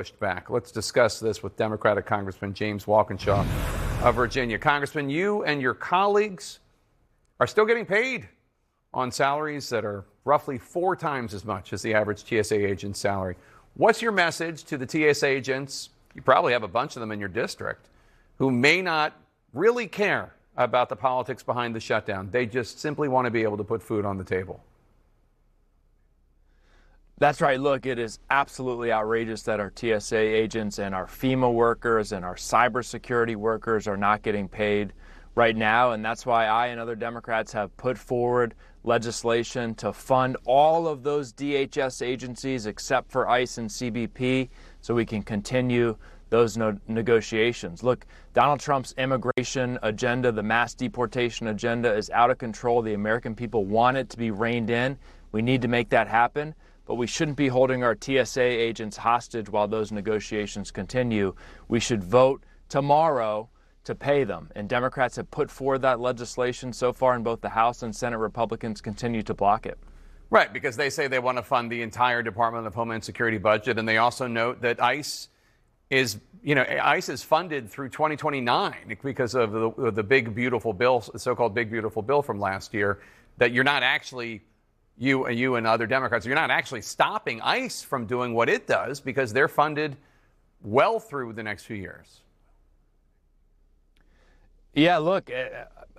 pushed back. Let's discuss this with Democratic Congressman James Walkinshaw of Virginia. Congressman, you and your colleagues are still getting paid on salaries that are roughly 4 times as much as the average TSA agent's salary. What's your message to the TSA agents? You probably have a bunch of them in your district who may not really care about the politics behind the shutdown. They just simply want to be able to put food on the table. That's right. Look, it is absolutely outrageous that our TSA agents and our FEMA workers and our cybersecurity workers are not getting paid right now. And that's why I and other Democrats have put forward legislation to fund all of those DHS agencies except for ICE and CBP so we can continue those negotiations. Look, Donald Trump's immigration agenda, the mass deportation agenda, is out of control. The American people want it to be reined in. We need to make that happen. But we shouldn't be holding our TSA agents hostage while those negotiations continue. We should vote tomorrow to pay them. And Democrats have put forward that legislation so far in both the House and Senate. Republicans continue to block it. Right, because they say they want to fund the entire Department of Homeland Security budget. And they also note that ICE is funded through 2029 because of the big, beautiful bill, the so-called big, beautiful bill from last year, that you're not actually you and other Democrats, you're not actually stopping ICE from doing what it does because they're funded well through the next few years. Yeah, look,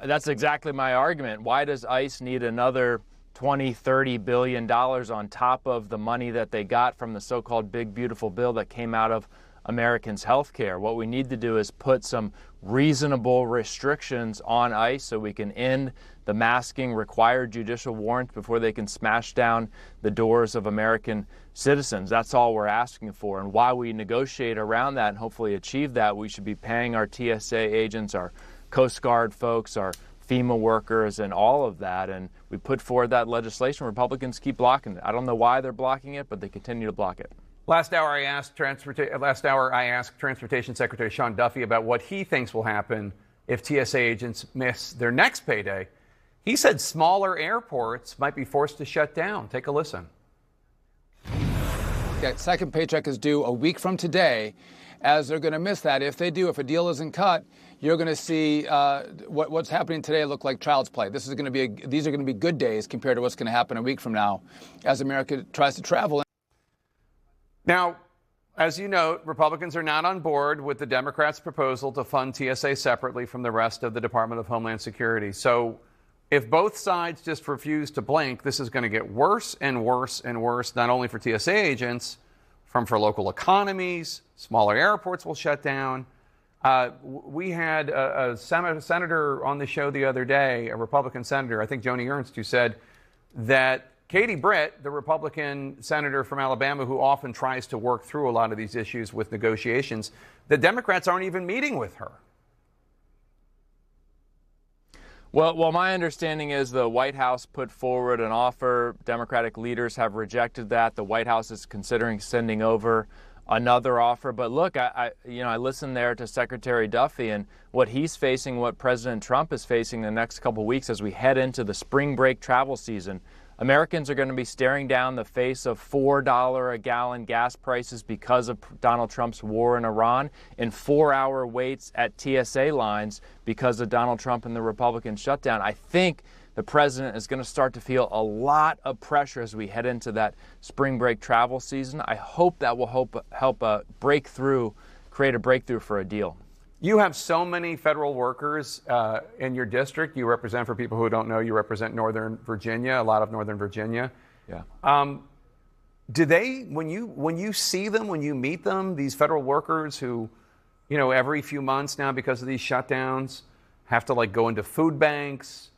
that's exactly my argument. Why does ICE need another $20-30 billion on top of the money that they got from the so-called big, beautiful bill that came out of Americans' health care? What we need to do is put some reasonable restrictions on ICE so we can end the masking, required judicial warrants before they can smash down the doors of American citizens. That's all we're asking for. And while we negotiate around that and hopefully achieve that, we should be paying our TSA agents, our Coast Guard folks, our FEMA workers, and all of that. And we put forward that legislation. Republicans keep blocking it. I don't know why they're blocking it, but they continue to block it. Last hour, I asked Transportation Secretary Sean Duffy about what he thinks will happen if TSA agents miss their next payday. He said smaller airports might be forced to shut down. Take a listen. That second paycheck is due a week from today, as they're going to miss that. If they do, if a deal isn't cut, you're going to see what's happening today look like child's play. These are going to be good days compared to what's going to happen a week from now as America tries to travel. Now, as you note, Republicans are not on board with the Democrats' proposal to fund TSA separately from the rest of the Department of Homeland Security. So if both sides just refuse to blink, this is going to get worse and worse and worse, not only for TSA agents, for local economies. Smaller airports will shut down. We had a senator on the show the other day, a Republican senator, I think Joni Ernst, who said that Katie Britt, the Republican senator from Alabama, who often tries to work through a lot of these issues with negotiations, the Democrats aren't even meeting with her. Well, my understanding is the White House put forward an offer. Democratic leaders have rejected that. The White House is considering sending over another offer. But look, I listened there to Secretary Duffy, and what he's facing, what President Trump is facing the next couple weeks as we head into the spring break travel season. Americans are going to be staring down the face of $4 a gallon gas prices because of Donald Trump's war in Iran, and 4-hour waits at TSA lines because of Donald Trump and the Republican shutdown. I think the president is going to start to feel a lot of pressure as we head into that spring break travel season. I hope that will help create a breakthrough for a deal. You have so many federal workers in your district. You represent, for people who don't know, you represent Northern Virginia, a lot of Northern Virginia. Yeah. Do they, when you see them, when you meet them, these federal workers who, every few months now because of these shutdowns, have to go into food banks,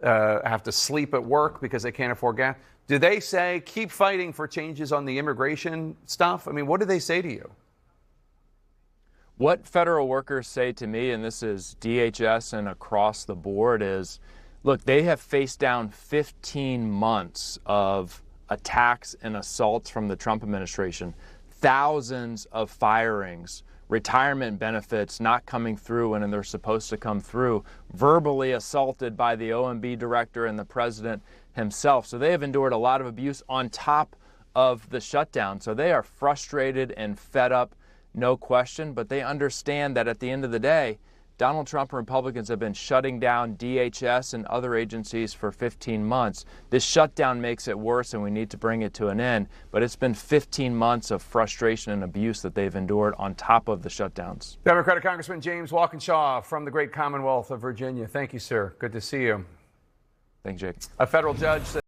have to sleep at work because they can't afford gas, do they say, keep fighting for changes on the immigration stuff? I mean, what do they say to you? What federal workers say to me, and this is DHS and across the board, is, look, they have faced down 15 months of attacks and assaults from the Trump administration, thousands of firings, retirement benefits not coming through when they're supposed to come through, verbally assaulted by the OMB director and the president himself. So they have endured a lot of abuse on top of the shutdown. So they are frustrated and fed up, no question, but they understand that at the end of the day, Donald Trump and Republicans have been shutting down DHS and other agencies for 15 months. This shutdown makes it worse, and we need to bring it to an end. But it's been 15 months of frustration and abuse that they've endured on top of the shutdowns. Democratic Congressman James Walkinshaw from the great Commonwealth of Virginia. Thank you, sir. Good to see you. Thanks, Jake. A federal judge said